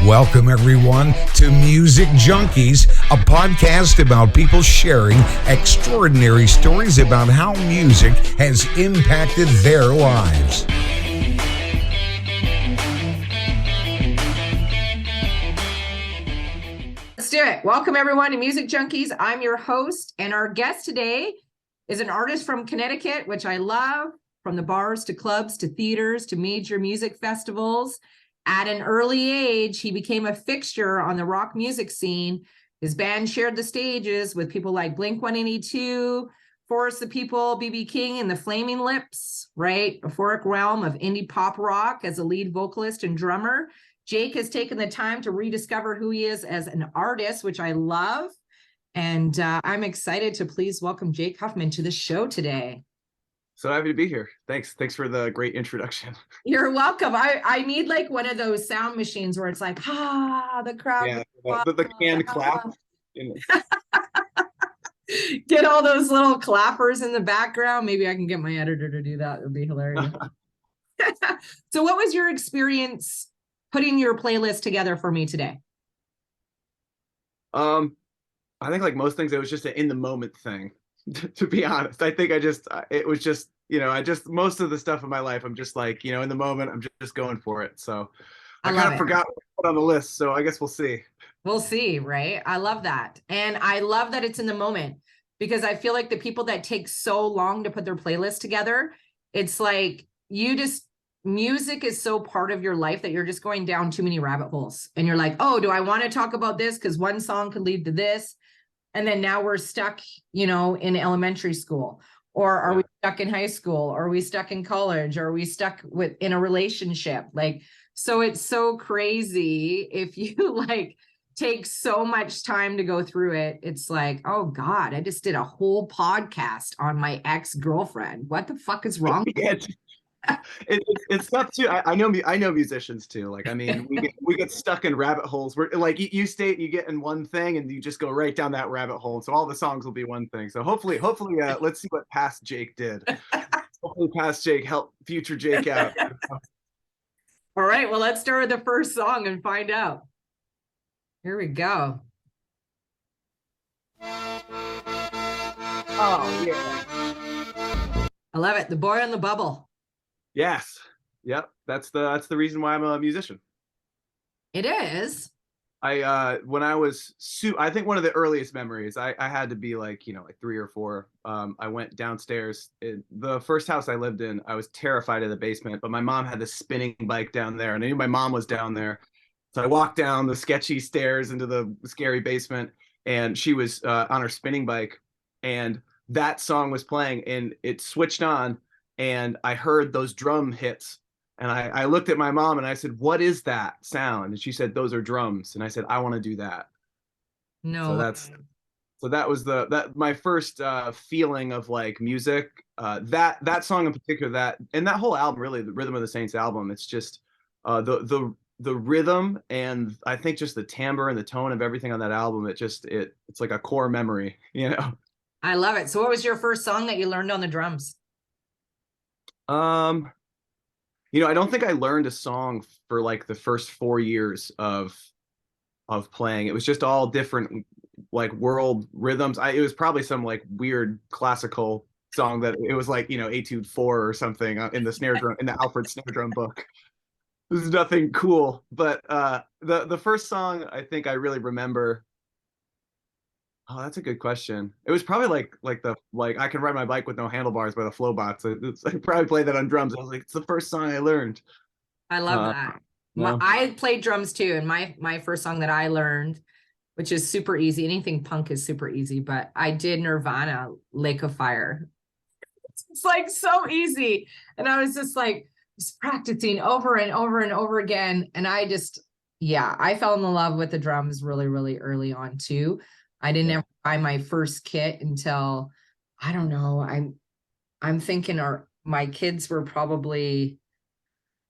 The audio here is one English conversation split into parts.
Welcome, everyone, to Music Junkies, a podcast about people sharing extraordinary stories about how music has impacted their lives. Let's do it. Welcome, everyone, to Music Junkies. I'm your host, and our guest today is an artist from Connecticut, which I love, from the bars to clubs to theaters to major music festivals. At an early age, he became a fixture on the rock music scene. His band shared the stages with people like Blink-182, Forest the People, B.B. King, and the Flaming Lips, right? Euphoric realm of indie pop rock as a lead vocalist and drummer. Jake has taken the time to rediscover who he is as an artist, which I love. And I'm excited to please welcome Jake Huffman to the show today. So happy to be here. Thanks for the great introduction. You're welcome. I need like one of those sound machines where it's like, the crowd. Yeah, the canned clap. Get all those little clappers in the background. Maybe I can get my editor to do that. It would be hilarious. So what was your experience putting your playlist together for me today? I think like most things, it was just an in the moment thing. To be honest, I think it was just, most of the stuff in my life, I'm just like, in the moment, I'm just going for it. So I kind of forgot what to put on the list. So I guess we'll see. We'll see, right? I love that. And I love that it's in the moment, because I feel like the people that take so long to put their playlist together, it's like music is so part of your life that you're just going down too many rabbit holes. And you're like, oh, do I want to talk about this? Because one song could lead to this. And then now we're stuck, in elementary school, or are we stuck in high school? Or are we stuck in college? Or are we stuck in a relationship? So it's so crazy. If you take so much time to go through it, it's like, oh God, I just did a whole podcast on my ex-girlfriend. What the fuck is wrong? It's tough too. I know musicians too. We get stuck in rabbit holes where you get in one thing and you just go right down that rabbit hole. So all the songs will be one thing. So hopefully, let's see what past Jake did. Hopefully past Jake helped future Jake out. All right, well, let's start with the first song and find out. Here we go. Oh yeah. I love it. The Boy on the Bubble. Yes. Yep. That's the reason why I'm a musician. It is. When I was I think one of the earliest memories, I had to be like 3 or 4. I went downstairs. The first house I lived in, I was terrified of the basement, but my mom had this spinning bike down there, and I knew my mom was down there. So I walked down the sketchy stairs into the scary basement, and she was on her spinning bike, and that song was playing, and it switched on. And I heard those drum hits, and I looked at my mom and I said, "What is that sound?" And she said, "Those are drums." And I said, "I want to do that." No. So that was my first feeling of music. That song in particular, that whole album, really, the Rhythm of the Saints album. It's just the rhythm, and I think just the timbre and the tone of everything on that album. It's like a core memory, I love it. So what was your first song that you learned on the drums? I don't think I learned a song for the first 4 years of playing. It was just all different world rhythms. It was probably some weird classical song that it was Etude 4 or something in the snare drum, in the Alfred snare drum book. This is nothing cool, but the first song I think I really remember. Oh, that's a good question. It was probably I Can Ride My Bike with No Handlebars by the Flowbots. I probably played that on drums. I was like, it's the first song I learned. I love that. Yeah. I played drums too, and my first song that I learned, which is super easy. Anything punk is super easy, but I did Nirvana, Lake of Fire. It's so easy, and I was just practicing over and over and over again, and I fell in love with the drums really, really early on too. I didn't ever buy my first kit until, I don't know, I'm thinking my kids were probably,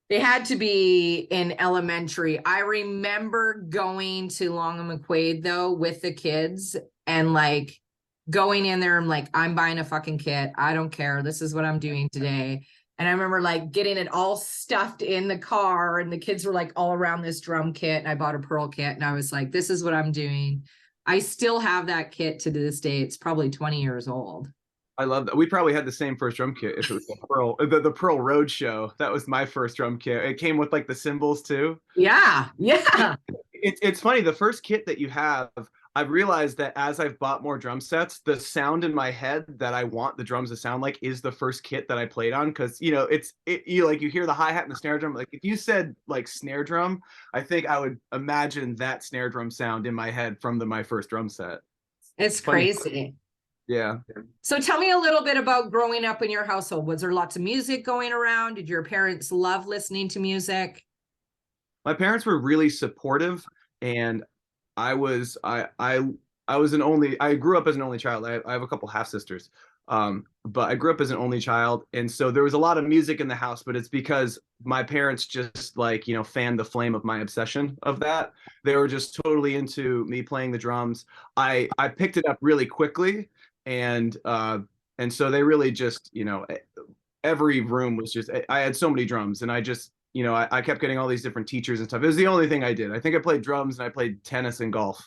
they had to be in elementary. I remember going to Long and McQuaid though with the kids and going in there and I'm buying a fucking kit. I don't care. This is what I'm doing today. And I remember like getting it all stuffed in the car, and the kids were like all around this drum kit. And I bought a pearl kit, and I was like, this is what I'm doing. I still have that kit to this day. It's probably 20 years old. I love that. We probably had the same first drum kit if it was the Pearl Road Show. That was my first drum kit. It came with like the cymbals too. Yeah. Yeah. It's funny. The first kit that you have, I've realized that as I've bought more drum sets, the sound in my head that I want the drums to sound like is the first kit that I played on. Because you know, you like you hear the hi-hat and the snare drum. Like if you said like snare drum, I think I would imagine that snare drum sound in my head from my first drum set. It's crazy. Yeah. So tell me a little bit about growing up in your household. Was there lots of music going around? Did your parents love listening to music? My parents were really supportive, and I was an only. I grew up as an only child. I have a couple half sisters, but I grew up as an only child, and so there was a lot of music in the house. But it's because my parents just like fanned the flame of my obsession of that. They were just totally into me playing the drums. I picked it up really quickly, and so they really just every room was just I had so many drums, and I just I kept getting all these different teachers and stuff. It was the only thing I did. I think I played drums and I played tennis and golf.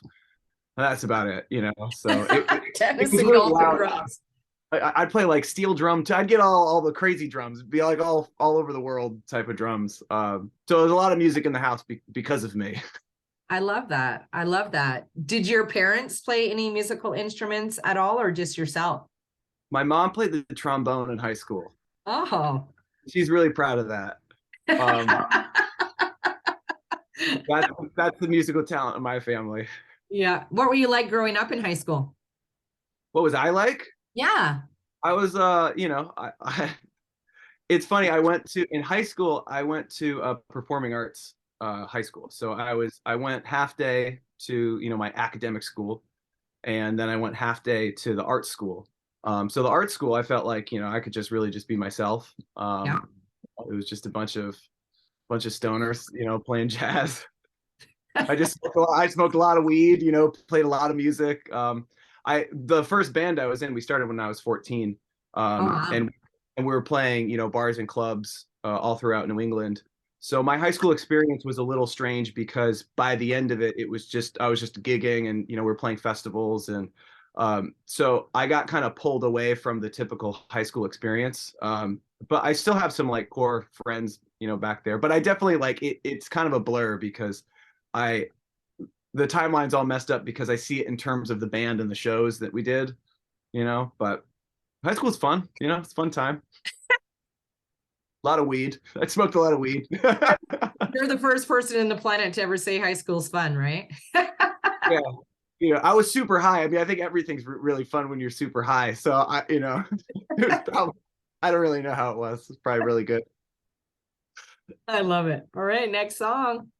That's about it, So Tennis it was and really golf and loud. drums. I'd play like steel drum. I'd get all the crazy drums, be like all over the world type of drums. So there's a lot of music in the house because of me. I love that. I love that. Did your parents play any musical instruments at all, or just yourself? My mom played the trombone in high school. Oh. She's really proud of that. That's the musical talent of my family. Yeah. What were you like growing up in high school? What was I like? Yeah. I was it's funny. In high school, I went to a performing arts high school. So I went half day to my academic school, and then I went half day to the art school. So the art school, I felt like I could just really just be myself. Yeah. It was just a bunch of stoners, playing jazz. I smoked a lot of weed, played a lot of music. The first band I was in, we started when I was 14. Wow. And we were playing, bars and clubs all throughout New England. So my high school experience was a little strange because by the end of it, I was just gigging, and we were playing festivals, and so I got kind of pulled away from the typical high school experience. But I still have some like core friends, back there. But I definitely like it. It's kind of a blur because the timeline's all messed up because I see it in terms of the band and the shows that we did, But high school's fun, it's a fun time. A lot of weed. I smoked a lot of weed. You're the first person in the planet to ever say high school's fun, right? Yeah. I was super high. I mean, I think everything's really fun when you're super high. So it was probably, I don't really know how it was. It's probably really good. I love it. All right, next song.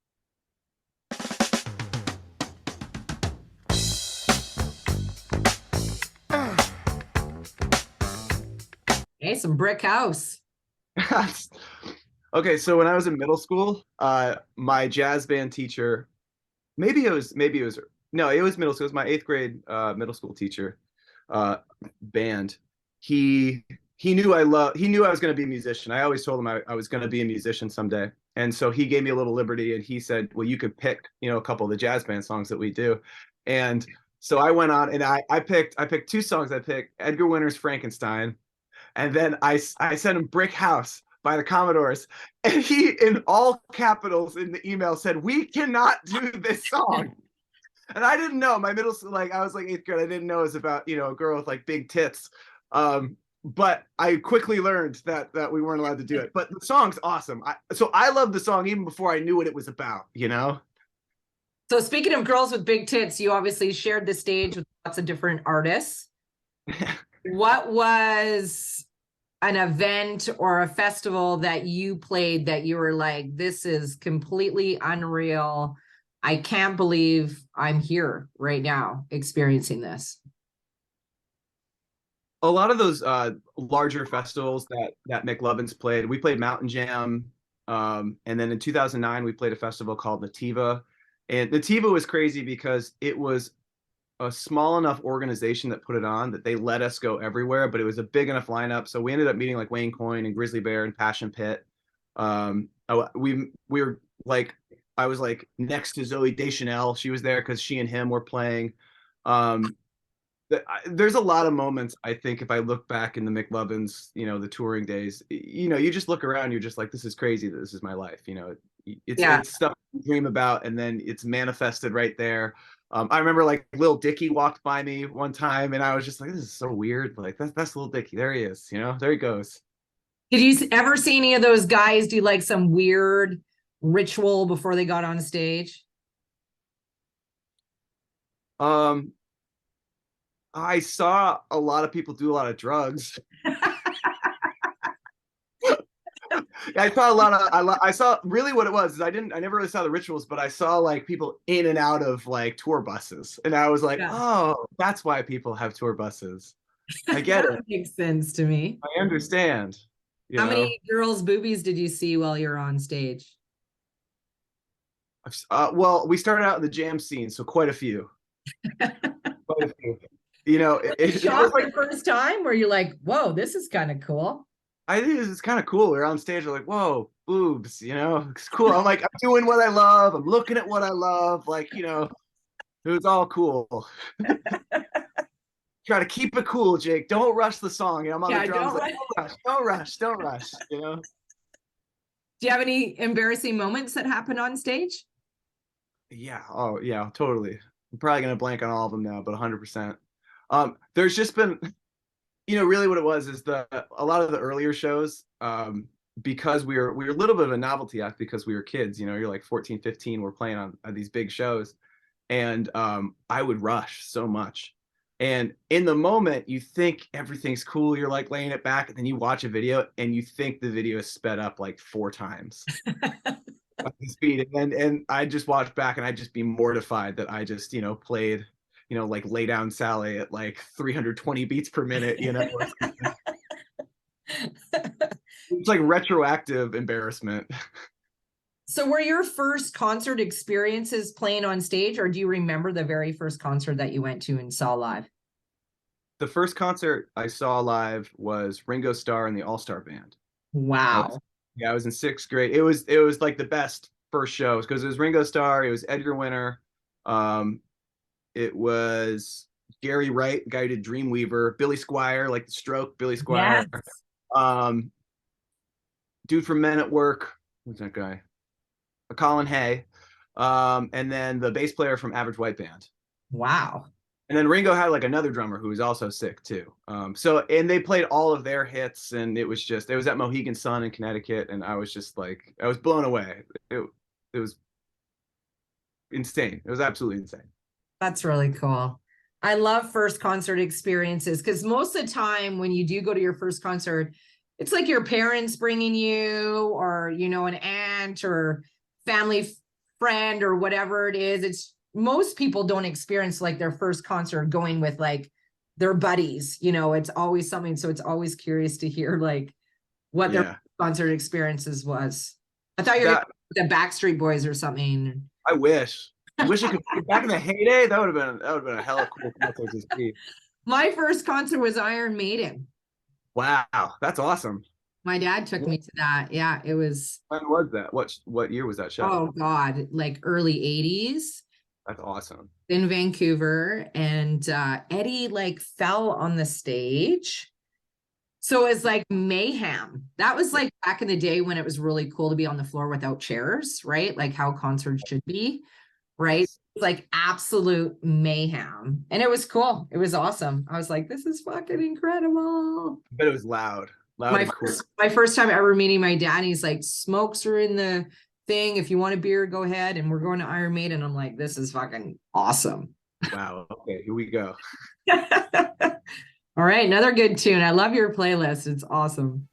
Hey, some Brick House. Okay, so when I was in middle school, my jazz band teacher, maybe it was no, it was middle school. It was my 8th grade middle school teacher, band. He knew I was going to be a musician. I always told him I was going to be a musician someday. And so he gave me a little liberty, and he said, well, you could pick, a couple of the jazz band songs that we do. And so I went on and I picked 2 songs. I picked Edgar Winter's Frankenstein, and then I sent him Brick House by the Commodores, and he, in all capitals in the email, said, we cannot do this song. And I didn't know. My middle school, I was like 8th grade. I didn't know it was about, a girl with like big tits. But I quickly learned that we weren't allowed to do it. But the song's awesome. So I love the song even before I knew what it was about, So speaking of girls with big tits, you obviously shared the stage with lots of different artists. What was an event or a festival that you played that you were like, this is completely unreal? I can't believe I'm here right now experiencing this. A lot of those larger festivals that McLovin's played, we played Mountain Jam, and then in 2009 we played a festival called Nativa, and Nativa was crazy because it was a small enough organization that put it on that they let us go everywhere, but it was a big enough lineup. So we ended up meeting like Wayne Coyne and Grizzly Bear and Passion Pit. We were like, I was like next to Zoe Deschanel. She was there because she and him were playing. There's a lot of moments, I think, if I look back in the McLovins, the touring days, you just look around, you're just like, this is crazy that this is my life. It's stuff you dream about, and then it's manifested right there. I remember like Lil Dicky walked by me one time, and I was just like, this is so weird. Like that's Lil Dicky. There he is. There he goes. Did you ever see any of those guys do like some weird ritual before they got on stage? I saw a lot of people do a lot of drugs. I saw a lot of. I saw really what it was is I never really saw the rituals, but I saw like people in and out of like tour buses, and I was like, oh, that's why people have tour buses. I get it. Makes sense to me. I understand. How many girls' boobies did you see while you're on stage? Well, we started out in the jam scene, so quite a few. Quite a few. It was like the first time where you're like, whoa, this is kind of cool. I think it's kind of cool. We're on stage, we're like, whoa, boobs, it's cool. I'm like, I'm doing what I love. I'm looking at what I love. Like, it was all cool. Try to keep it cool, Jake. Don't rush the song. I'm on the drums. Like, don't rush. Do you have any embarrassing moments that happened on stage? Yeah. Oh, yeah, totally. I'm probably going to blank on all of them now, but 100%. There's just been, really what it was is a lot of the earlier shows, because we were a little bit of a novelty act because we were kids, you're like 14, 15, we're playing on these big shows. And I would rush so much. And in the moment, you think everything's cool. You're like laying it back, and then you watch a video and you think the video is sped up like 4 times at the speed. And I just watch back and I'd just be mortified that I just, played, like Lay Down Sally at like 320 beats per minute, It's like retroactive embarrassment. So were your first concert experiences playing on stage, or do you remember the very first concert that you went to and saw live? The first concert I saw live was Ringo Starr and the All-Star Band. Wow. I was in 6th grade. It was like the best first shows because it was Ringo Starr, it was Edgar Winter, it was Gary Wright, the guy who did Dreamweaver, Billy Squier, like the Stroke, Billy Squier. Yes. Dude from Men at Work, who's that guy? Colin Hay, and then the bass player from Average White Band. Wow. And then Ringo had like another drummer who was also sick too. And they played all of their hits, and it was at Mohegan Sun in Connecticut, and I was just like, I was blown away. It was insane. It was absolutely insane. That's really cool. I love first concert experiences because most of the time when you do go to your first concert, it's like your parents bringing you, or, an aunt or family friend or whatever it is. It's most people don't experience like their first concert going with like their buddies, it's always something. So it's always curious to hear like what their concert experiences was. I thought you were the Backstreet Boys or something. I wish it could back in the heyday. That would have been a hella cool concert to see. My first concert was Iron Maiden. Wow, that's awesome. My dad took me to that. Yeah, it was. When was that? What year was that show? Oh God, like early 80s. That's awesome. In Vancouver, and Eddie like fell on the stage. So it was like mayhem. That was like back in the day when it was really cool to be on the floor without chairs, right? Like how concerts should be, right? It's like absolute mayhem. And it was cool. It was awesome. I was like, this is fucking incredible. But it was loud. My first time ever meeting my dad, he's like, smokes are in the thing. If you want a beer, go ahead. And we're going to Iron Maiden. I'm like, this is fucking awesome. Wow. Okay, here we go. All right, another good tune. I love your playlist. It's awesome.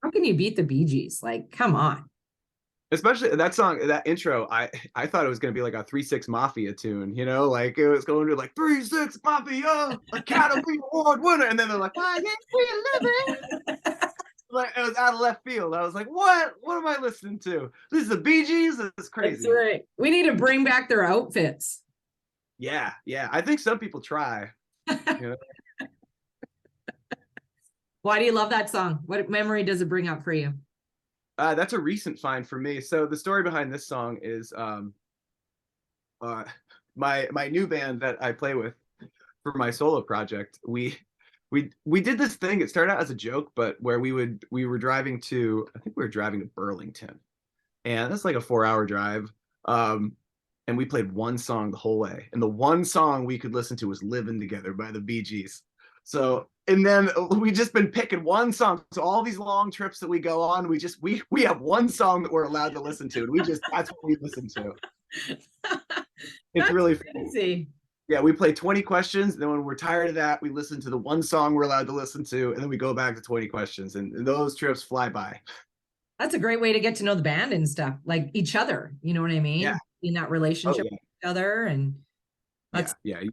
How can you beat the Bee Gees? Like, come on. Especially that song, that intro. I thought it was gonna be like a 3-6 Mafia tune, you know, like it was going to like 3-6 Mafia Academy Award winner, and then they're like, why ain't we living? Like it was out of left field. I was like, what? What am I listening to? This is the Bee Gees. It's crazy. That's right. We need to bring back their outfits. Yeah, yeah. I think some people try. You know? Why do you love that song? What memory does it bring up for you? That's a recent find for me. So the story behind this song is my new band that I play with for my solo project. We did this thing. It started out as a joke, but where we were driving to, I think we were driving to Burlington, and that's like a 4-hour drive. And we played one song the whole way, and the one song we could listen to was "Living Together" by the Bee Gees. So, and then we just been picking one song. So all these long trips that we go on, we have one song that we're allowed to listen to, and that's what we listen to. It's really crazy. Yeah, we play 20 questions, and then when we're tired of that, we listen to the one song we're allowed to listen to, and then we go back to 20 questions, and those trips fly by. That's a great way to get to know the band and stuff, like each other. You know what I mean? Yeah. In that relationship yeah. with each other, and yeah.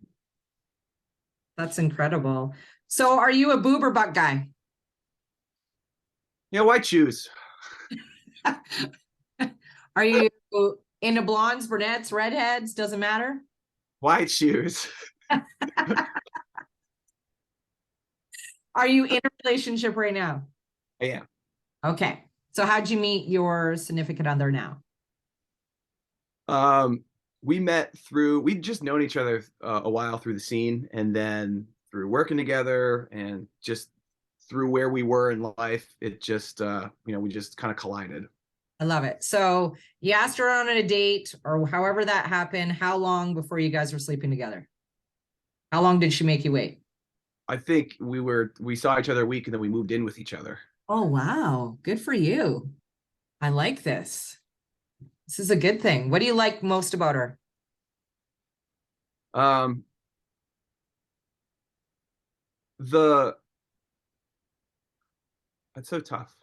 That's incredible. So, are you a boob or butt guy? Yeah, why choose? Are you into blondes, brunettes, redheads? Doesn't matter. Why choose? Are you in a relationship right now? I am. Okay. So how'd you meet your significant other now? We'd just known each other a while through the scene, and then through working together, and just through where we were in life, it just we just kind of collided. I love it. So you asked her on a date, or however that happened. How long before you guys were sleeping together? How long did she make you wait? I think we saw each other a week, and then we moved in with each other. Oh, wow. Good for you. I like this. This is a good thing. What do you like most about her? That's so tough.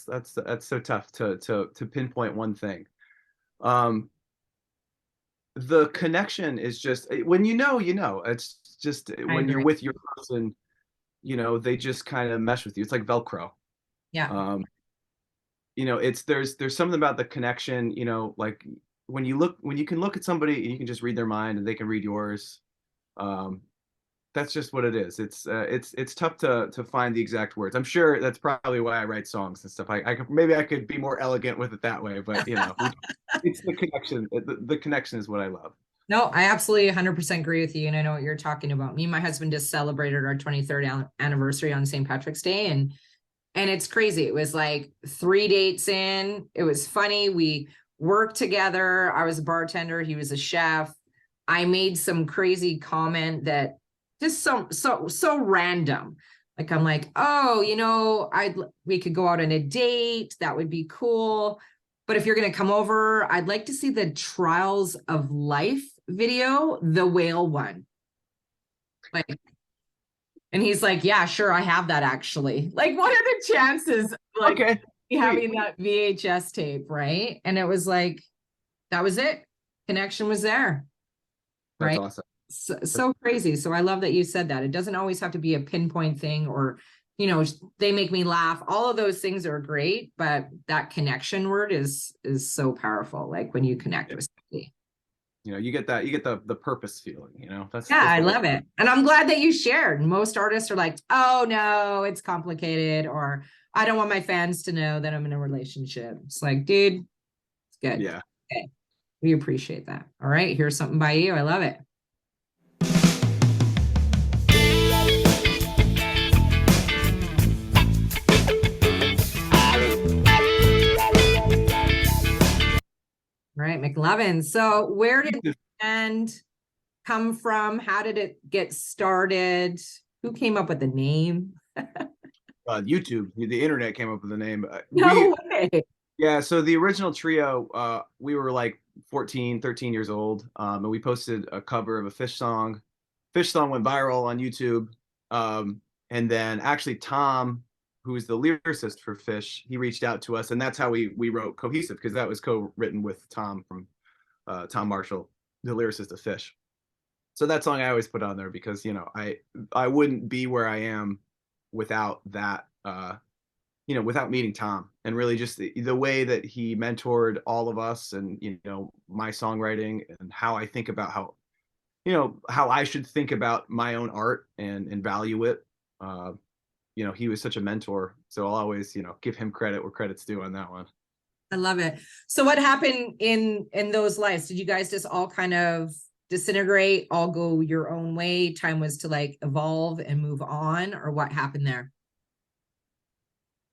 That's so tough to pinpoint one thing. The connection is just when you know, it's just when you're with your person, they just kind of mesh with you. It's like Velcro. Yeah. There's something about the connection, like when you can look at somebody and you can just read their mind and they can read yours. That's just what it is. It's tough to find the exact words. I'm sure that's probably why I write songs and stuff. Maybe I could be more elegant with it that way, but it's the connection. The connection is what I love. No, I absolutely 100% agree with you. And I know what you're talking about. Me and my husband just celebrated our 23rd anniversary on St. Patrick's Day. And it's crazy. It was like 3 dates in. It was funny. We worked together. I was a bartender. He was a chef. I made some crazy comment that just so random. Like, I'm like, oh, we could go out on a date. That would be cool. But if you're going to come over, I'd like to see the Trials of Life video, the whale one. Like, and he's like, yeah, sure, I have that actually. Like, what are the chances of having that VHS tape, right? And it was like, that was it. Connection was there. That's right? awesome. So crazy. So I love that you said that. It doesn't always have to be a pinpoint thing, or, they make me laugh. All of those things are great, but that connection word is so powerful. Like when you connect with somebody. You get the purpose feeling, that's I love it. And I'm glad that you shared. Most artists are like, oh no, it's complicated, or I don't want my fans to know that I'm in a relationship. It's like, dude, it's good. Yeah. Okay. We appreciate that. All right. Here's something by you. I love it. All right, McLovin. So where did the band come from? How did it get started? Who came up with the name? YouTube, the internet came up with the name. No way. Yeah, so the original trio, we were like 14, 13 years old, and we posted a cover of a Fish song. Fish song went viral on YouTube, and then actually Tom, who's the lyricist for Fish, he reached out to us, and that's how we wrote Cohesive, because that was co-written with Tom from Tom Marshall, the lyricist of Fish. So that song I always put on there because, you know, I wouldn't be where I am without that, you know, without meeting Tom, and really just the way that he mentored all of us, and, you know, my songwriting and how I think about how, you know, how I should think about my own art and value it. You know, he was such a mentor. So I'll always, you know, give him credit where credit's due on that one. I love it. So what happened in those lives? Did you guys just all kind of disintegrate, all go your own way? Time was to like evolve and move on, or what happened there?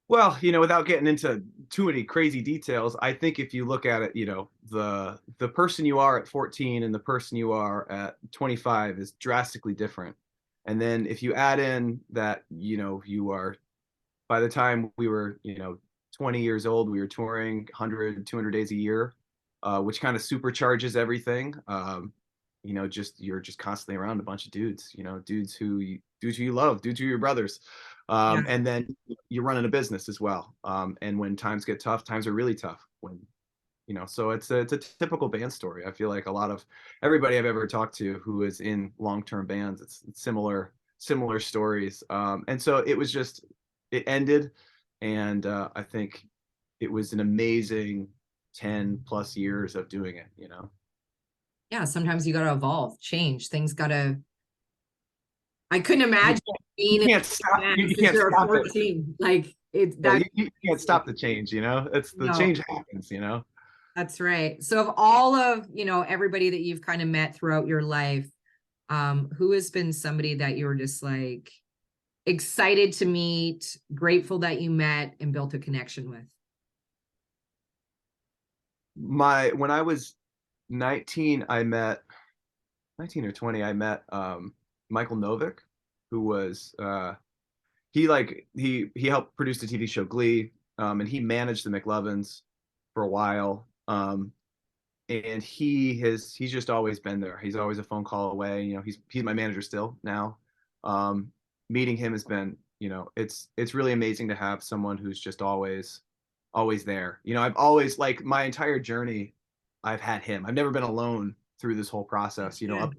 Well, you know, without getting into too many crazy details, I think if you look at it, you know, the person you are at 14 and the person you are at 25 is drastically different. And then if you add in that, you know, you are, by the time we were, you know, 20 years old, we were touring 100, 200 days a year, which kind of supercharges everything. You know, just you're just constantly around a bunch of dudes, you know, dudes who you love, dudes who are your brothers. Yeah. And then you're running a business as well. And when times get tough, times are really tough. When, you know, so it's a typical band story. I feel like a lot of everybody I've ever talked to who is in long-term bands, it's similar stories. And so it was just, it ended, and I think it was an amazing 10 plus years of doing it, you know. Yeah, sometimes you got to evolve, change. Things got to. I couldn't imagine being You can't stop. You can't you're stop 14. it. Like it's Yeah, that. you can't stop the change. You know, it's the No, change happens. You know. that's right. So of all of, you know, everybody that you've kind of met throughout your life, who has been somebody that you were just like excited to meet, grateful that you met and built a connection with? When I was 19, I met 19 or 20. I met Michael Novick, who was he helped produce the TV show Glee, and he managed the McLovins for a while. And he's just always been there. He's always a phone call away. You know, he's my manager still now. Meeting him has been, you know, it's really amazing to have someone who's just always there. You know, I've always, like, my entire journey, I've had him. I've never been alone through this whole process, you know, up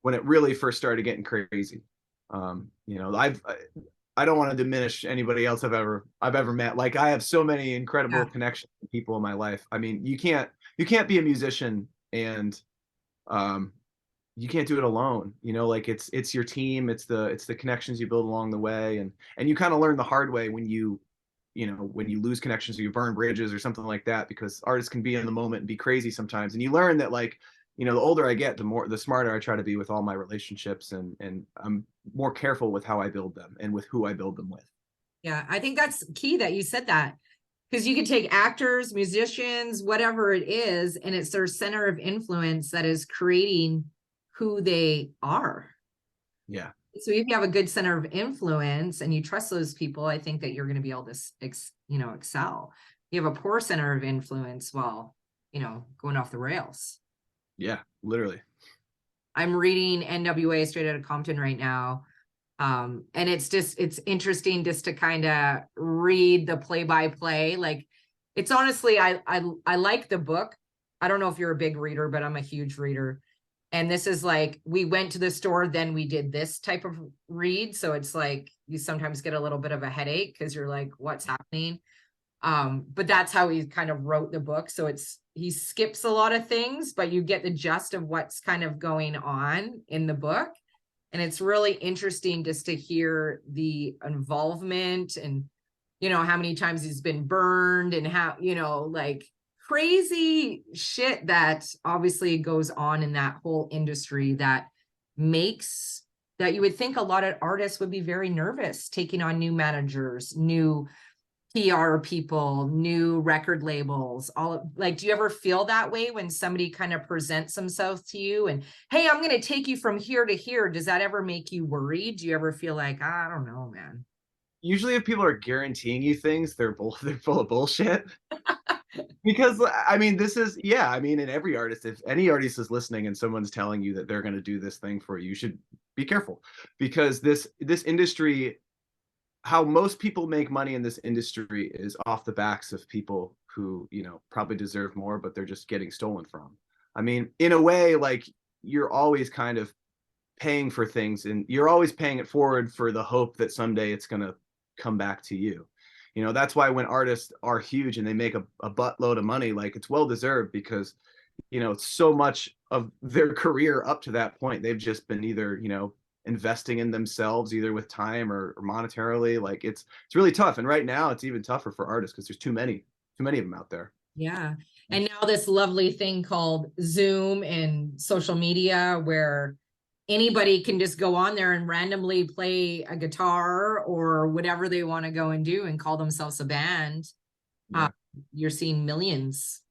when it really first started getting crazy. You know, I don't want to diminish anybody else I've ever met. Like, I have so many incredible connections with people in my life. I mean, you can't be a musician and you can't do it alone. You know, like it's your team, it's the connections you build along the way, and you kind of learn the hard way when you know, when you lose connections or you burn bridges or something like that, because artists can be in the moment and be crazy sometimes. And you learn that, like, you know, the older I get, the smarter I try to be with all my relationships, and I'm more careful with how I build them and with who I build them with. Yeah, I think that's key that you said that, because you could take actors, musicians, whatever it is, and it's their center of influence that is creating who they are. Yeah. So if you have a good center of influence and you trust those people, I think that you're going to be able to, you know, excel. You have a poor center of influence, well, you know, going off the rails. Yeah, literally. I'm reading NWA Straight Outta Compton right now. And it's interesting just to kind of read the play-by-play. Like, it's honestly, I like the book. I don't know if you're a big reader, but I'm a huge reader. And this is like, we went to the store, then we did this type of read. So it's like, you sometimes get a little bit of a headache because you're like, what's happening? But that's how he kind of wrote the book. So he skips a lot of things, but you get the gist of what's kind of going on in the book. And it's really interesting just to hear the involvement and, you know, how many times he's been burned and how, you know, like crazy shit that obviously goes on in that whole industry that makes that you would think a lot of artists would be very nervous taking on new managers, new PR people, new record labels, like, do you ever feel that way when somebody kind of presents themselves to you and, hey, I'm going to take you from here to here? Does that ever make you worried? Do you ever feel like, I don't know, man? Usually if people are guaranteeing you things, they're full of bullshit. Because, I mean, I mean, in every artist, if any artist is listening and someone's telling you that they're going to do this thing for you, you should be careful, because this industry how most people make money in this industry is off the backs of people who, you know, probably deserve more, but they're just getting stolen from. I mean, in a way, like you're always kind of paying for things and you're always paying it forward for the hope that someday it's going to come back to you. You know, that's why when artists are huge and they make a buttload of money, like it's well deserved because, you know, so much of their career up to that point, they've just been either, you know, investing in themselves either with time or monetarily. Like it's really tough. And right now it's even tougher for artists because there's too many of them out there. Yeah. And now this lovely thing called Zoom and social media where anybody can just go on there and randomly play a guitar or whatever they want to go and do and call themselves a band. Yeah. You're seeing millions.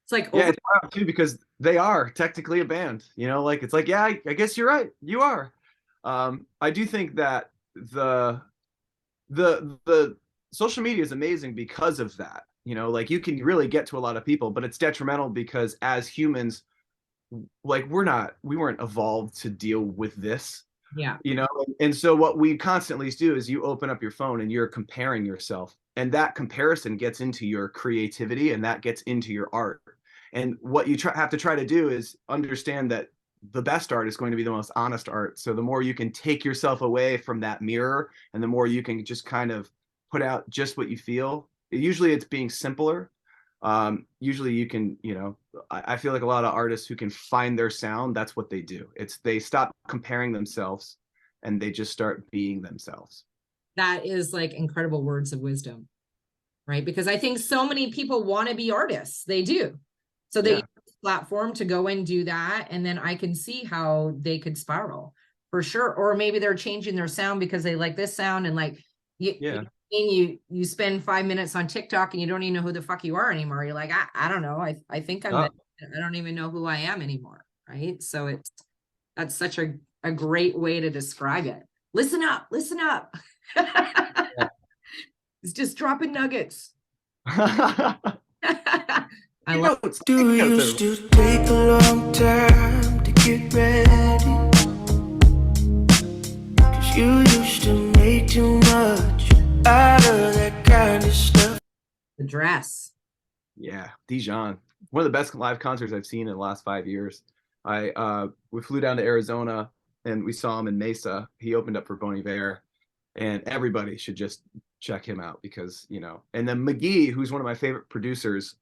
It's like, Yeah, it's wild too because they are technically a band. You know, like it's like, yeah, I guess you're right. You are. I do think that the social media is amazing because of that. You know, like you can really get to a lot of people, but it's detrimental because as humans, like we weren't evolved to deal with this. yeah, You know, and so what we constantly do is you open up your phone and you're comparing yourself, and that comparison gets into your creativity and that gets into your art. And what you have to try to do is understand that the best art is going to be the most honest art. So the more you can take yourself away from that mirror and the more you can just kind of put out just what you feel, usually it's being simpler. Usually you can, you know, I feel like a lot of artists who can find their sound, that's what they do. It's they stop comparing themselves and they just start being themselves. that is like incredible words of wisdom, right? Because I think so many people want to be artists. They do. So they Yeah. use this platform to go and do that. And then I can see how they could spiral for sure. Or maybe they're changing their sound because they like this sound and like Yeah. you spend 5 minutes on TikTok and you don't even know who the fuck you are anymore. You're like, I don't know. I think I'm Oh, I don't even know who I am anymore. Right. So that's such a great way to describe it. Listen up, listen up. yeah. It's just dropping nuggets. I Taking love notes, Do taking notes, used everyone. to take a long time to get ready, 'cause you used to make too much out of that kind of stuff. the dress. Yeah, Dijon, one of the best live concerts I've seen in the last 5 years. We flew down to Arizona and we saw him in Mesa. He opened up for Bon Iver, and everybody should just check him out because, you know. And then McGee, who's one of my favorite producers,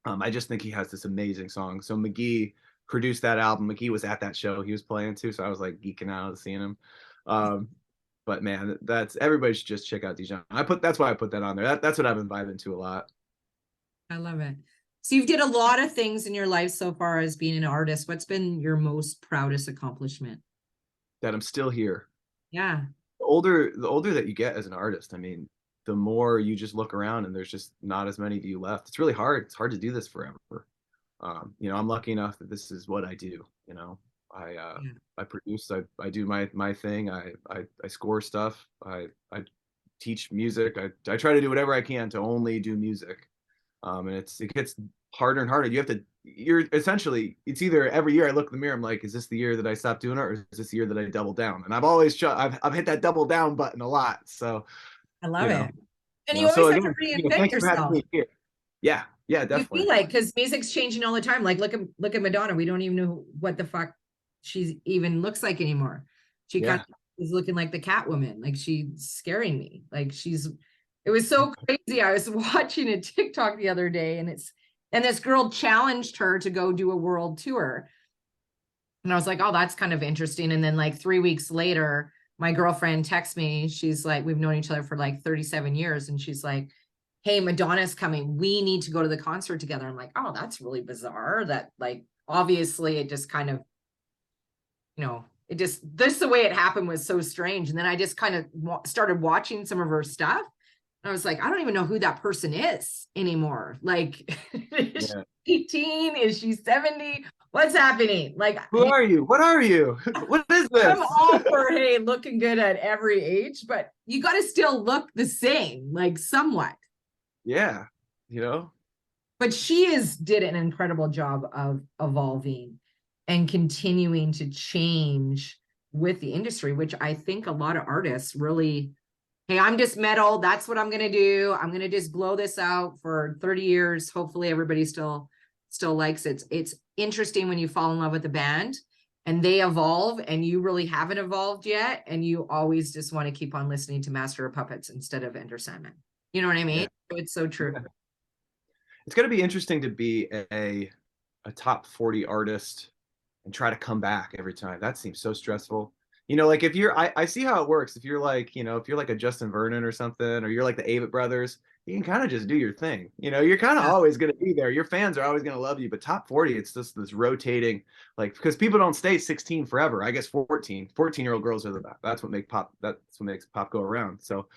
I just think he has this amazing song. So McGee produced that album. McGee was at that show he was playing too, so I was like geeking out seeing him. Um, but man, that's everybody should just check out Dijon. That's why I put that on there. That's what I've been vibing to a lot. I love it. So you've did a lot of things in your life so far as being an artist. What's been your most proudest accomplishment? That I'm still here. Yeah. The older that you get as an artist, I mean, the more you just look around and there's just not as many of you left. It's really hard. It's hard to do this forever. You know, I'm lucky enough that this is what I do. You know, Yeah. I produce, I do my thing. I score stuff. I teach music. I try to do whatever I can to only do music. And it gets harder and harder. You're essentially, it's either every year I look in the mirror, I'm like, is this the year that I stop doing it, or is this the year that I double down? And I've always I've hit that double down button a lot. So, I love you it. know, And you you know, so always have again, to you know, reinvent thanks for having yourself. me here. Yeah, yeah, You definitely. feel like because music's changing all the time. Like look at Madonna. We don't even know what the fuck she's even looks like anymore. She kind Yeah. of is looking like the Catwoman. Like she's scaring me. Like it was so crazy. I was watching a TikTok the other day and this girl challenged her to go do a world tour. And I was like, oh, that's kind of interesting. And then like 3 weeks later, my girlfriend texts me. She's like, we've known each other for like 37 years. And she's like, hey, Madonna's coming. We need to go to the concert together. I'm like, oh, that's really bizarre. That like, obviously it just kind of, you know, this the way it happened was so strange. And then I just kind of started watching some of her stuff. And I was like, I don't even know who that person is anymore. Like, is she 18? Is she 70? What's happening? Like, Who are you? What are you? What is this? I'm all for, hey, looking good at every age, but you got to still look the same, like somewhat. Yeah, you know. But did an incredible job of evolving and continuing to change with the industry, which I think a lot of artists really, hey, I'm just metal. That's what I'm going to do. I'm going to just blow this out for 30 years. Hopefully everybody still likes it. It's interesting when you fall in love with a band and they evolve and you really haven't evolved yet. And you always just want to keep on listening to Master of Puppets instead of Enter Sandman. You know what I mean? Yeah. It's so true. Yeah. It's going to be interesting to be a top 40 artist and try to come back every time. That seems so stressful. You know, like if you're, I see how it works. If you're like, you know, if you're like a Justin Vernon or something, or you're like the Avett Brothers, you can kind of just do your thing. You know, you're kind of always going to be there. Your fans are always going to love you. But top 40, it's just this rotating, like, because people don't stay 16 forever. I guess 14-year-old girls are that's what makes pop go around. So,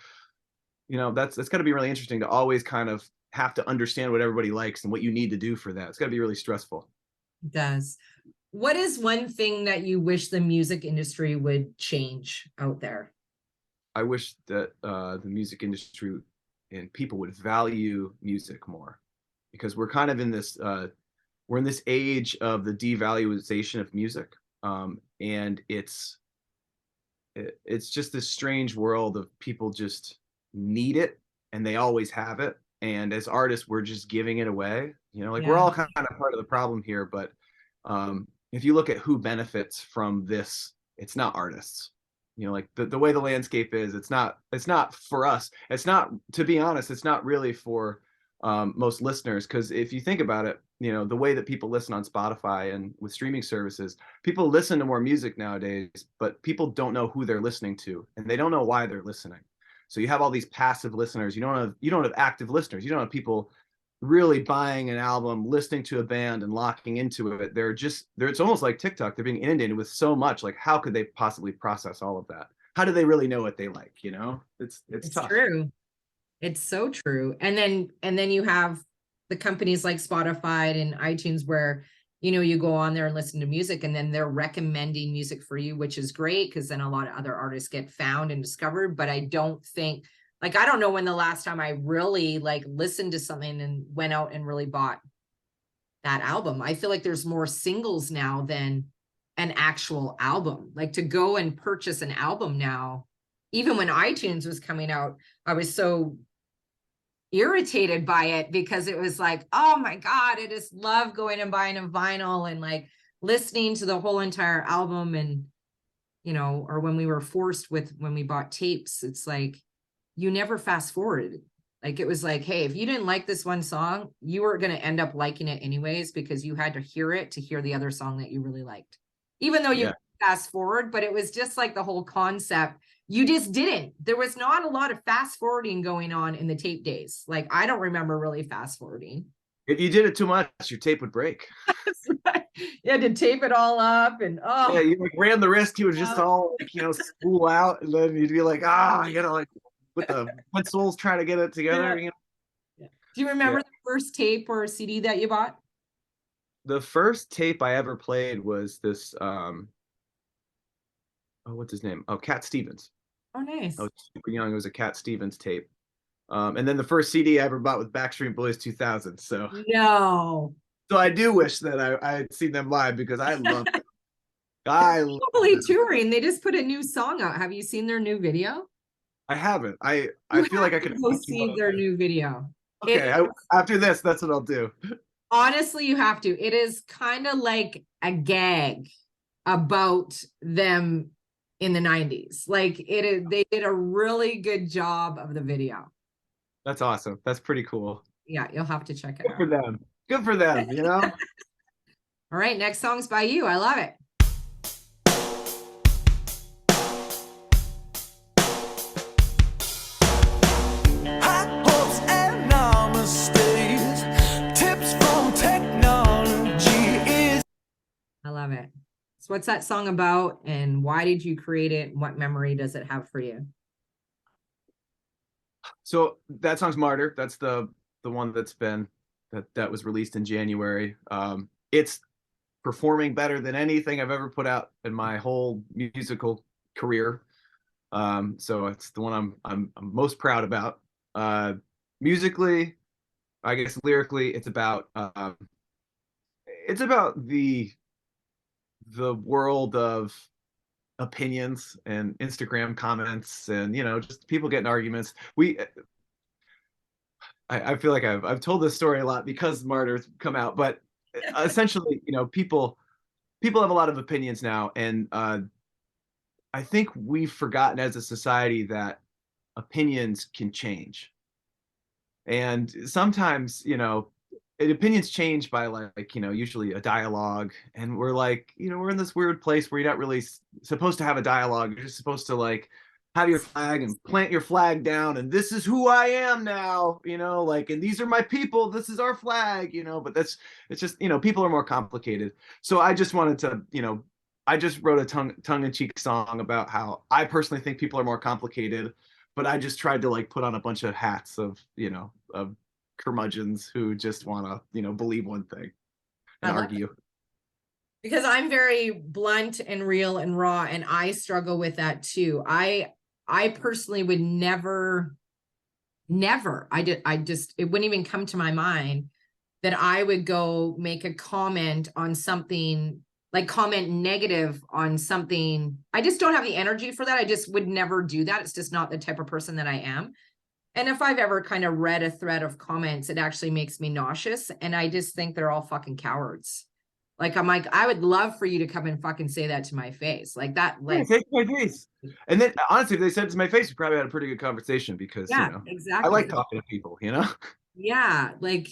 you know, it's got to be really interesting to always kind of have to understand what everybody likes and what you need to do for that. It's got to be really stressful. It does. What is one thing that you wish the music industry would change out there? I wish that the music industry and people would value music more, because we're kind of in this we're in this age of the devaluation of music, and it's just this strange world of people just need it and they always have it, and as artists we're just giving it away. You know, like we're all kind of part of the problem here, but if you look at who benefits from this, it's not artists. You know, like the way the landscape is, it's not for us. It's not, to be honest, it's not really for most listeners, because if you think about it, you know, the way that people listen on Spotify and with streaming services, people listen to more music nowadays, but people don't know who they're listening to, and they don't know why they're listening. So you have all these passive listeners. You don't have active listeners. You don't have people really buying an album, listening to a band and locking into it. It's almost like TikTok. They're being inundated with so much. Like, how could they possibly process all of that? How do they really know what they like? You know, it's tough. True. It's so true. And then you have the companies like Spotify and iTunes where, you know, you go on there and listen to music and then they're recommending music for you, which is great, because then a lot of other artists get found and discovered. But I don't think, like, I don't know when the last time I really like listened to something and went out and really bought that album. I feel like there's more singles now than an actual album. Like, to go and purchase an album now, even when iTunes was coming out, I was so irritated by it, because it was like, oh my God, I just love going and buying a vinyl and like listening to the whole entire album. And, you know, or when we were forced when we bought tapes, it's like, you never fast forward. Like, it was like, hey, if you didn't like this one song, you were going to end up liking it anyways, because you had to hear it to hear the other song that you really liked, even though you fast forward. But it was just like the whole concept. You just didn't. There was not a lot of fast forwarding going on in the tape days. Like, I don't remember really fast forwarding. If you did it too much, your tape would break. You had to tape it all up, and yeah, you like ran the risk. You would just all like, you know, spool out, and then you'd be like, you know, like with the pencils trying to get it together. You know? Do you remember the first tape or CD that you bought? The first tape I ever played was this what's his name? Oh, Cat Stevens. Oh, nice. I was super young. It was a Cat Stevens tape. And then the first CD I ever bought was Backstreet Boys 2000. So I do wish that I had seen them live, because I love them. Totally touring. They just put a new song out. Have you seen their new video? I haven't. I feel like I could go see their new video. Okay, after this, that's what I'll do. Honestly, you have to. It is kind of like a gag about them in the 90s. Like, it is, they did a really good job of the video. That's awesome. That's pretty cool. Yeah, you'll have to check it out. Good for them. Good for them, you know? All right, next song's by you. I love it. High hopes and namaste. Tips from technology is. I love it. So what's that song about, and why did you create it? And what memory does it have for you? So that song's Martyr. That's the one that was released in January. It's performing better than anything I've ever put out in my whole musical career. So it's the one I'm most proud about. Musically, I guess lyrically, it's about the world of opinions and Instagram comments and, you know, just people getting arguments. I feel like I've told this story a lot because Martyr's come out, but essentially, you know, people have a lot of opinions now, and I think we've forgotten as a society that opinions can change. And sometimes, you know, opinions change by like, you know, usually a dialogue. And we're like, you know, we're in this weird place where you're not really supposed to have a dialogue. You're just supposed to like have your flag and plant your flag down. And this is who I am now, you know, like, and these are my people. This is our flag, you know, but it's just, you know, people are more complicated. So I just wanted to, you know, I just wrote a tongue-in-cheek song about how I personally think people are more complicated, but I just tried to like put on a bunch of hats of, you know, of curmudgeons who just want to, you know, believe one thing and argue. Because I'm very blunt and real and raw, and I struggle with that too. I personally would never, it wouldn't even come to my mind that I would go make a comment on something, like comment negative on something. I just don't have the energy for that. I just would never do that. It's just not the type of person that I am. And if I've ever kind of read a thread of comments, it actually makes me nauseous. And I just think they're all fucking cowards. Like, I'm like, I would love for you to come and fucking say that to my face. Like that, like, face to my face. And then honestly, if they said it to my face, we probably had a pretty good conversation because, yeah, you know, exactly. I like talking to people, you know? Yeah. Like,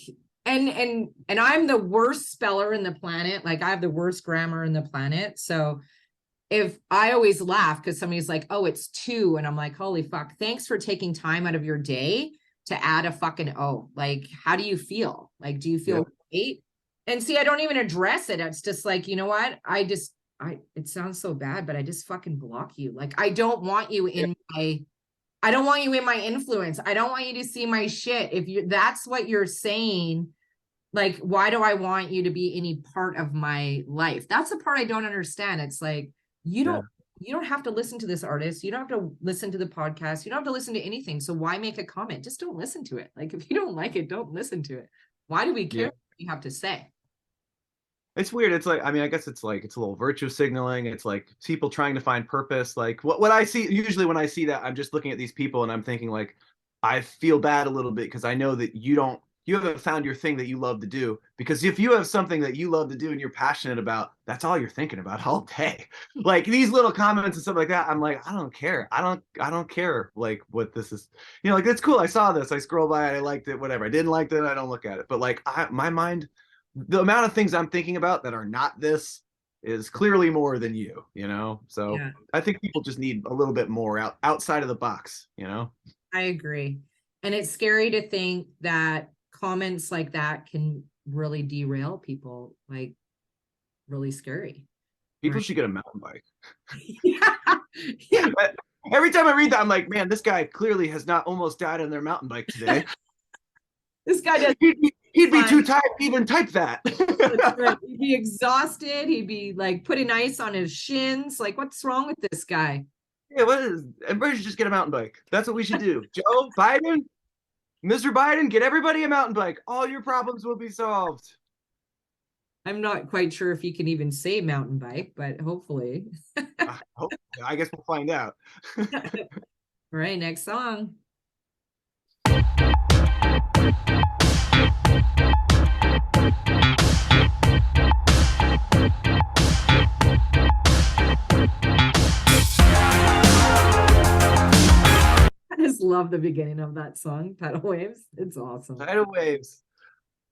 and I'm the worst speller in the planet. Like, I have the worst grammar in the planet. So if I always laugh because somebody's like, oh, it's 2. And I'm like, holy fuck, thanks for taking time out of your day to add a fucking O. Like, how do you feel? Like, do you feel great? And see, I don't even address it. It's just like, you know what? It sounds so bad, but I just fucking block you. Like, I don't want you in I don't want you in my influence. I don't want you to see my shit. If that's what you're saying, like, why do I want you to be any part of my life? That's the part I don't understand. It's like, you don't have to listen to this artist. You don't have to listen to the podcast. You don't have to listen to anything. So why make a comment? Just don't listen to it. Like, if you don't like it, don't listen to it. Why do we care what you have to say? It's weird. It's like, I mean, I guess it's like, it's a little virtue signaling. It's like people trying to find purpose. Like what I see, usually when I see that, I'm just looking at these people and I'm thinking like, I feel bad a little bit because I know that you haven't found your thing that you love to do. Because if you have something that you love to do and you're passionate about, that's all you're thinking about all day. Like these little comments and stuff like that, I'm like, I don't care. I don't care like what this is. You know, like, that's cool. I saw this. I scroll by it. I liked it. Whatever. I didn't like it. I don't look at it. But like my mind, the amount of things I'm thinking about that are not this is clearly more than you know? So I think people just need a little bit more outside of the box, you know? I agree. And it's scary to think that comments like that can really derail people, like really scary. People should get a mountain bike. yeah. Every time I read that, I'm like, man, this guy clearly has not almost died on their mountain bike today. This guy does. He'd be too tired to even type that. He'd be exhausted. He'd be like putting ice on his shins. Like, what's wrong with this guy? Yeah, everybody should just get a mountain bike. That's what we should do. Joe Biden, Mr. Biden, get everybody a mountain bike. All your problems will be solved. I'm not quite sure if you can even say mountain bike, but hopefully. I guess we'll find out. All right, next song. I just love the beginning of that song, Tidal Waves. It's awesome. Tidal Waves.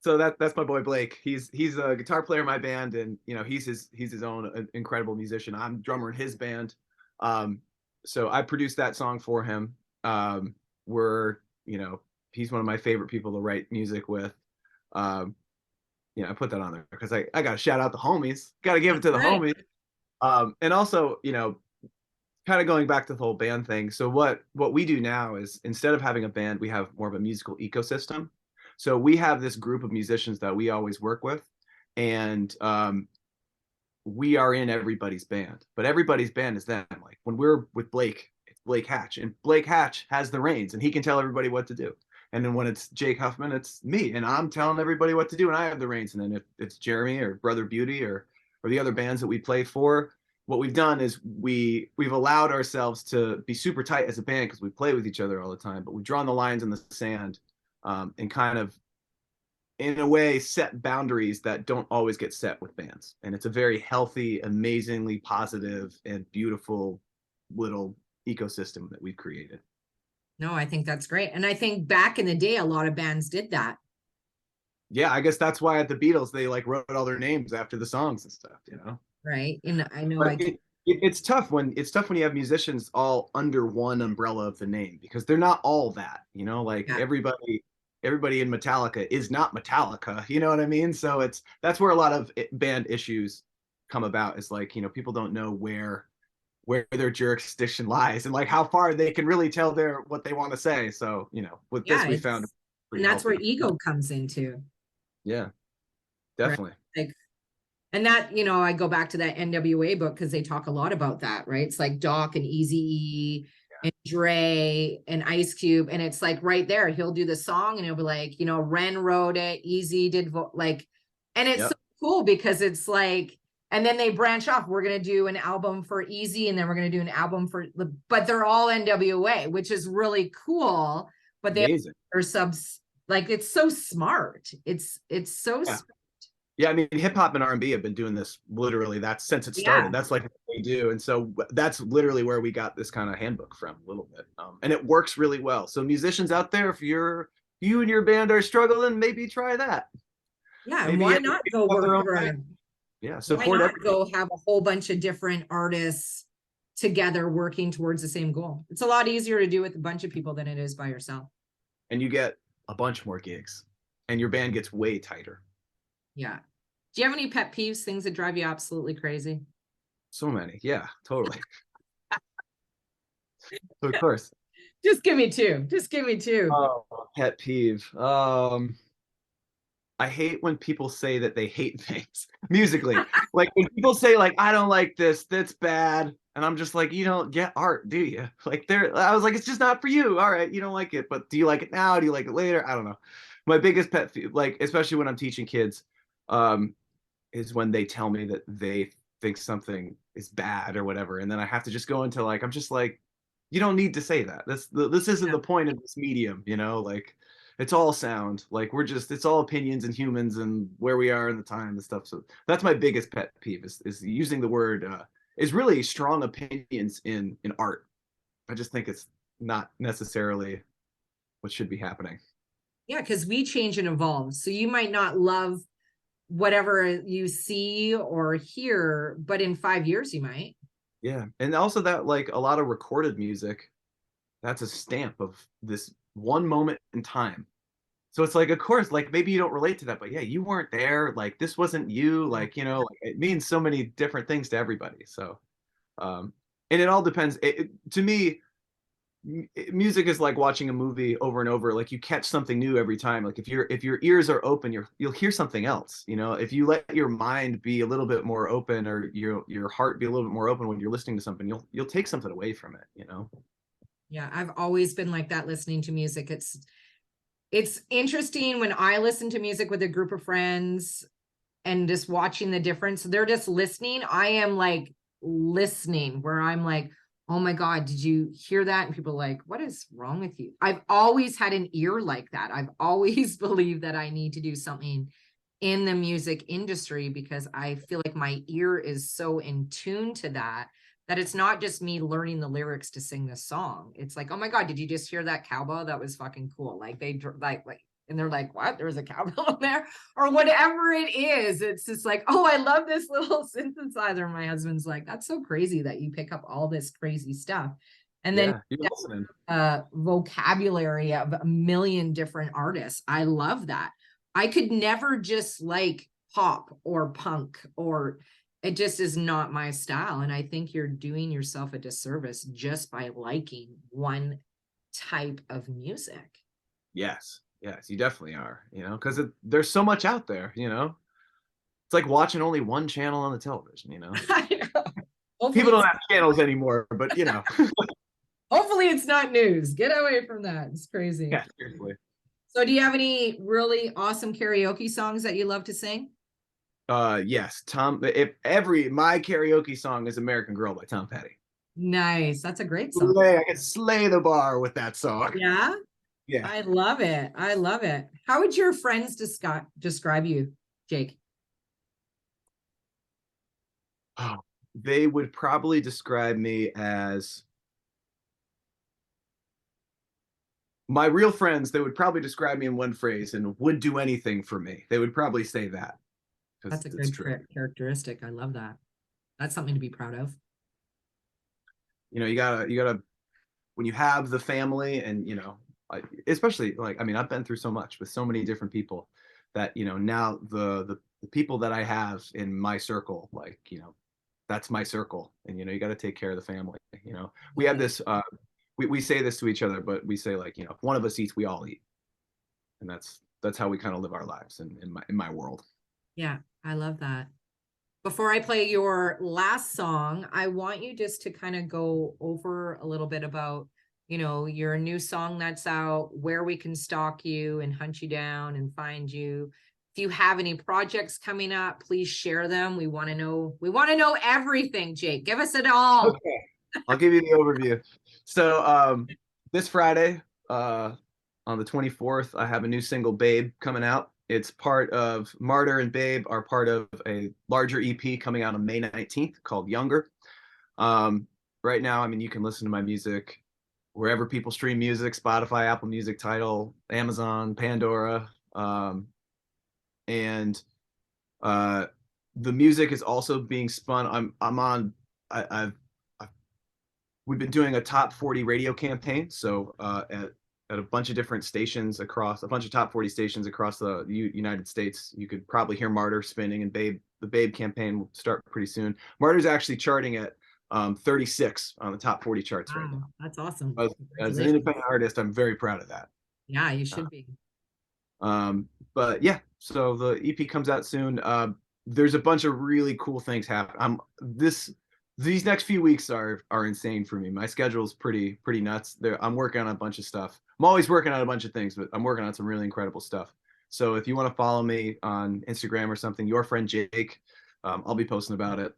So that's my boy Blake. He's a guitar player in my band, and you know he's his own incredible musician. I'm drummer in his band. So I produced that song for him. He's one of my favorite people to write music with. I put that on there because I got to shout out the homies. Got to give it to the homies. And also, you know, kind of going back to the whole band thing. So what we do now is, instead of having a band, we have more of a musical ecosystem. So we have this group of musicians that we always work with, and we are in everybody's band, but everybody's band is them. Like when we're with Blake, it's Blake Hatch, and Blake Hatch has the reins and he can tell everybody what to do. And then when it's Jake Huffman, it's me, and I'm telling everybody what to do, and I have the reins. And then if it's Jeremy or Brother Beauty or the other bands that we play for, what we've done is we've allowed ourselves to be super tight as a band because we play with each other all the time, but we've drawn the lines in the sand, and kind of in a way set boundaries that don't always get set with bands. And it's a very healthy, amazingly positive and beautiful little ecosystem that we've created. No, I think that's great. And I think back in the day, a lot of bands did that. Yeah, I guess that's why at the Beatles they like wrote all their names after the songs and stuff, you know. Right. And I know But it's tough when you have musicians all under one umbrella of the name, because they're not all that, you know, like Yeah. everybody in Metallica is not Metallica, you know what I mean? So that's where a lot of band issues come about, is like, you know, people don't know where their jurisdiction lies and like how far they can really tell what they want to say. So, you know, with this we found and that's healthy. where ego comes into. Yeah, definitely. Right? Like, and that, you know, I go back to that NWA book because they talk a lot about that, right? It's like Doc and Eazy-E and Dre and Ice Cube, and it's like right there, he'll do the song and he'll be like, you know, Ren wrote it, Eazy did like, and it's so cool because it's like, and then they branch off. We're gonna do an album for Eazy, and then we're gonna do an album for, but they're all NWA, which is really cool. But they are subs. Like, it's so smart. It's so smart. Yeah, I mean, hip hop and R&B have been doing this literally since it started. That's like what they do, and so that's literally where we got this kind of handbook from a little bit, and it works really well. So musicians out there, if you and your band are struggling, maybe try that. Yeah, and why not go work for? Yeah, support. Why not go have a whole bunch of different artists together working towards the same goal? It's a lot easier to do with a bunch of people than it is by yourself. And you get a bunch more gigs, and your band gets way tighter. Yeah. Do you have any pet peeves, things that drive you absolutely crazy? So many. Yeah, totally. Of course. Just give me two. Oh, pet peeve. I hate when people say that they hate things musically. Like when people say like, I don't like this, that's bad. And I'm just like, you don't get art, do you? Like I was like, it's just not for you. All right, you don't like it, but do you like it now? Do you like it later? I don't know. My biggest pet peeve, like especially when I'm teaching kids, is when they tell me that they think something is bad or whatever, and then I have to just go into like, I'm just like, you don't need to say that. This isn't the point of this medium, you know, like it's all sound. Like it's all opinions and humans and where we are in the time and stuff. So that's my biggest pet peeve is using the word is really strong opinions in art. I just think it's not necessarily what should be happening. Yeah, because we change and evolve. So you might not love whatever you see or hear, but in 5 years you might. Yeah, and also that like a lot of recorded music, that's a stamp of this one moment in time. So it's like, of course, like maybe you don't relate to that, but yeah, you weren't there. Like this wasn't you. Like, you know, like, it means so many different things to everybody. So, and it all depends. To me, music is like watching a movie over and over. Like you catch something new every time. Like if your ears are open, you'll hear something else. You know, if you let your mind be a little bit more open, or your heart be a little bit more open when you're listening to something, you'll take something away from it. You know. Yeah, I've always been like that listening to music. It's interesting when I listen to music with a group of friends and just watching the difference. They're just listening. I am like listening, where I'm like, oh my God, did you hear that? And people are like, what is wrong with you? I've always had an ear like that. I've always believed that I need to do something in the music industry because I feel like my ear is so in tune to that it's not just me learning the lyrics to sing this song. It's like, oh my God, did you just hear that cowbell? That was fucking cool. Like they like, and they're like, what? There's a cowbell in there or whatever it is. It's just like, oh, I love this little synthesizer. My husband's like, that's so crazy that you pick up all this crazy stuff. And then vocabulary of a million different artists. I love that. I could never just like pop or punk, or it just is not my style. And I think you're doing yourself a disservice just by liking one type of music. Yes, you definitely are, you know, because there's so much out there, you know. It's like watching only one channel on the television, you know. I know. People don't have channels anymore, but you know. Hopefully it's not news. Get away from that. It's crazy. Yeah, seriously. So do you have any really awesome karaoke songs that you love to sing? Yes, Tom. My karaoke song is American Girl by Tom Petty. Nice. That's a great song. I can slay the bar with that song. Yeah. Yeah. I love it. I love it. How would your friends describe you, Jake? Oh, they would probably describe me as my real friends. They would probably describe me in one phrase and would do anything for me. They would probably say that because That's a it's good true. characteristic. I love that. That's something to be proud of. You gotta when you have the family and especially like, I mean, I've been through so much with so many different people that now the people that I have in my circle, like that's my circle, and you got to take care of the family. We have this we say this to each other, but we say, like, if one of us eats, we all eat, and that's how we kind of live our lives in my world. Yeah, I love that. Before I play your last song, I want you just to kind of go over a little bit about, your new song that's out, where we can stalk you and hunt you down and find you. If you have any projects coming up, please share them. We want to know. We want to know everything, Jake. Give us it all. Okay, I'll give you the overview. So this Friday, on the 24th, I have a new single, Babe, coming out. It's part of Martyr and Babe are part of a larger EP coming out on May 19th called Younger. Right now, I mean, you can listen to my music wherever people stream music: Spotify, Apple Music, Tidal, Amazon, Pandora. And the music is also being spun. We've been doing a top 40 radio campaign. So at a bunch of different stations across a bunch of top 40 stations across the United States, you could probably hear Martyr spinning, and the Babe campaign will start pretty soon. Martyr's actually charting at 36 on the top 40 charts right now. That's awesome. As an independent artist, I'm very proud of that. Yeah, you should be. But yeah, so the EP comes out soon. There's a bunch of really cool things happening. These next few weeks are insane for me. My schedule's pretty nuts. I'm working on a bunch of stuff. I'm always working on a bunch of things, but I'm working on some really incredible stuff. So if you want to follow me on Instagram or something, your friend Jake, I'll be posting about it.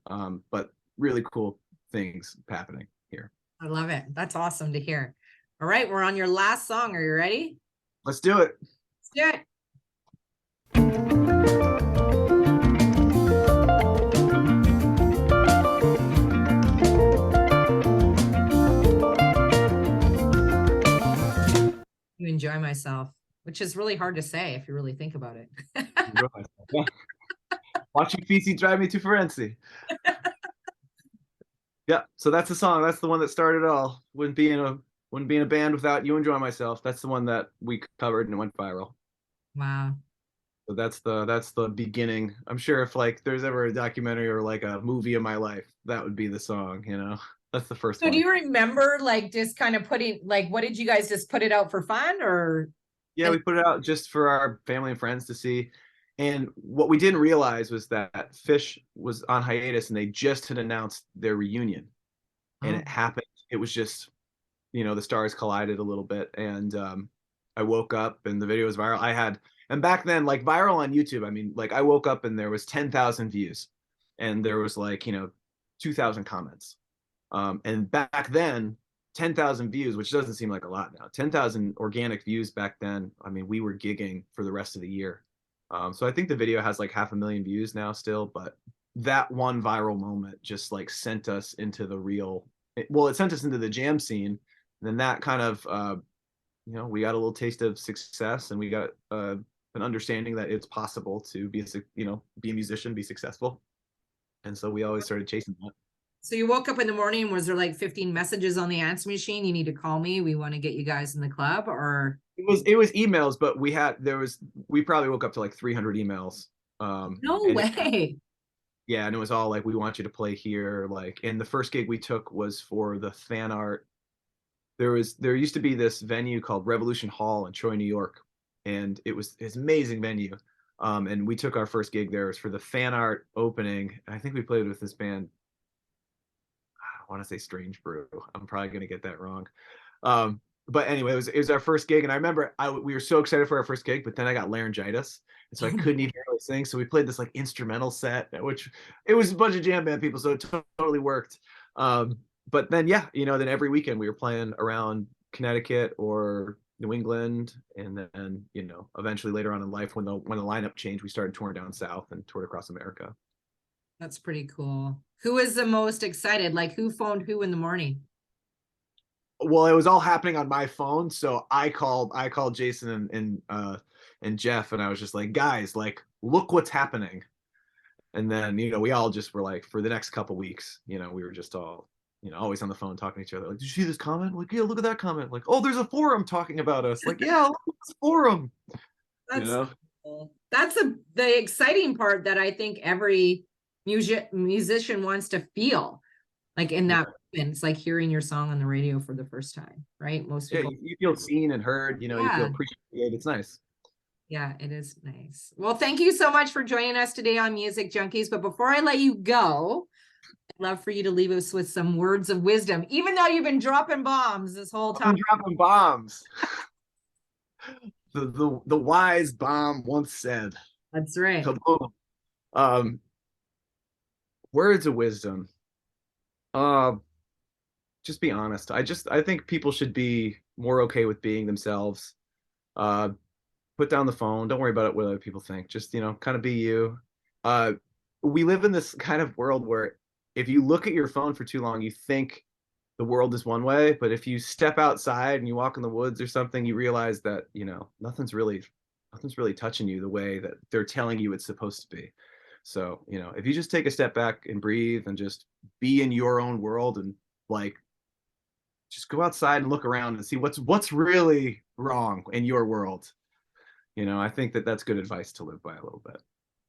But really cool things happening here. I love it. That's awesome to hear. All right, we're on your last song. Are you ready? Let's do it. Let's do it. You enjoy myself, which is really hard to say if you really think about it. Watching PC drive me to frenzy. Yeah, so that's the song. That's the one that started it all. Wouldn't be in a band without you. Enjoy myself. That's the one that we covered and it went viral. Wow. So that's the beginning. I'm sure if like there's ever a documentary or like a movie of my life, that would be the song. That's the first one. So do you remember like just kind of putting, like, what did you guys just put it out for fun, or? Yeah, we put it out just for our family and friends to see. And what we didn't realize was that Fish was on hiatus and they just had announced their reunion. And it happened. It was just, the stars collided a little bit. And I woke up and the video was viral. And back then, like, viral on YouTube, I mean, like, I woke up and there was 10,000 views and there was like, 2,000 comments. And back then, 10,000 views, which doesn't seem like a lot now, 10,000 organic views back then. I mean, we were gigging for the rest of the year. So I think the video has like 500,000 views now still, but that one viral moment just like sent us into it sent us into the jam scene. And then that kind of, we got a little taste of success, and we got an understanding that it's possible to be a musician, be successful. And so we always started chasing that. So you woke up in the morning and was there like 15 messages on the answer machine? You need to call me. We want to get you guys in the club, or? It was emails, but we probably woke up to like 300 emails. No way. Yeah, and it was all like, we want you to play here. Like, and the first gig we took was for the fan art. There used to be this venue called Revolution Hall in Troy, New York, and it's an amazing venue. And we took our first gig there. It was for the fan art opening. I think we played with this band. I want to say Strange Brew. I'm probably gonna get that wrong. but anyway, it was our first gig, and I remember we were so excited for our first gig, but then I got laryngitis, and so I couldn't even really sing. So we played this like instrumental set, which it was a bunch of jam band people, so it totally worked. But then yeah, then every weekend we were playing around Connecticut or New England, and then eventually later on in life when the lineup changed, we started touring down south and toured across America. That's pretty cool. Who was the most excited? Like who phoned who in the morning? Well, it was all happening on my phone, so I called Jason and Jeff, and I was just like, guys, like, look what's happening. And then we all just were like, for the next couple weeks, we were just all always on the phone talking to each other, like, did you see this comment? Like, yeah, look at that comment. Like, oh, there's a forum talking about us. Like, yeah, look at this forum. That's cool. That's the exciting part that I think every musician wants to feel, like in that moment. It's like hearing your song on the radio for the first time, right? Most people, you feel seen and heard. You feel appreciated. It's nice. Yeah, it is nice. Well, thank you so much for joining us today on Music Junkies. But before I let you go, I'd love for you to leave us with some words of wisdom, even though you've been dropping bombs this whole time. I'm dropping bombs. The wise bomb once said. That's right. Words of wisdom. Just be honest. I think people should be more okay with being themselves. Put down the phone. Don't worry about what other people think. Just, kind of be you. We live in this kind of world where if you look at your phone for too long, you think the world is one way, but if you step outside and you walk in the woods or something, you realize that, nothing's really touching you the way that they're telling you it's supposed to be. So, if you just take a step back and breathe and just be in your own world and like just go outside and look around and see what's really wrong in your world. I think that's good advice to live by a little bit.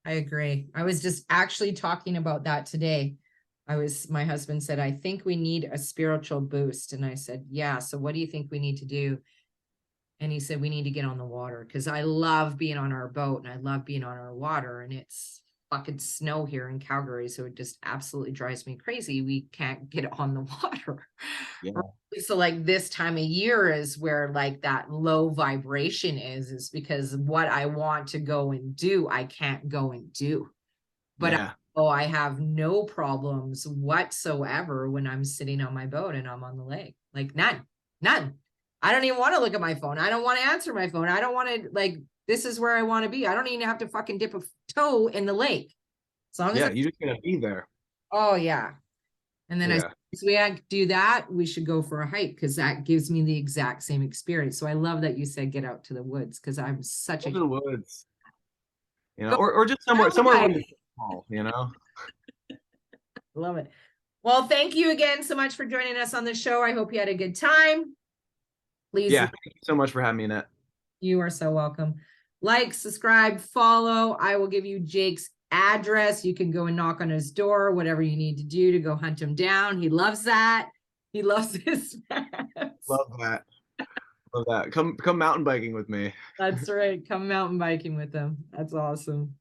I agree. I was just actually talking about that today. My husband said, I think we need a spiritual boost. And I said, yeah. So what do you think we need to do? And he said, we need to get on the water, because I love being on our boat and I love being on our water, and it's fucking snow here in Calgary. So it just absolutely drives me crazy. We can't get on the water. Yeah. So like this time of year is where like that low vibration is because what I want to go and do, I can't go and do. But yeah. I have no problems whatsoever when I'm sitting on my boat and I'm on the lake. Like none. I don't even want to look at my phone. I don't want to answer my phone. I don't want to, like, this is where I want to be. I don't even have to fucking dip a toe in the lake. As long as you're just gonna be there. Oh yeah. And then as we do that, we should go for a hike, because that gives me the exact same experience. So I love that you said get out to the woods, because I'm such to the woods. Or just somewhere small, Love it. Well, thank you again so much for joining us on the show. I hope you had a good time. Please. Yeah, thank you so much for having me, Annette. You are so welcome. Like, subscribe, follow. I will give you Jake's address. You can go and knock on his door, whatever you need to do to go hunt him down. He loves that. He loves his fans. Love that. Come mountain biking with me. That's right. Come mountain biking with him. That's awesome.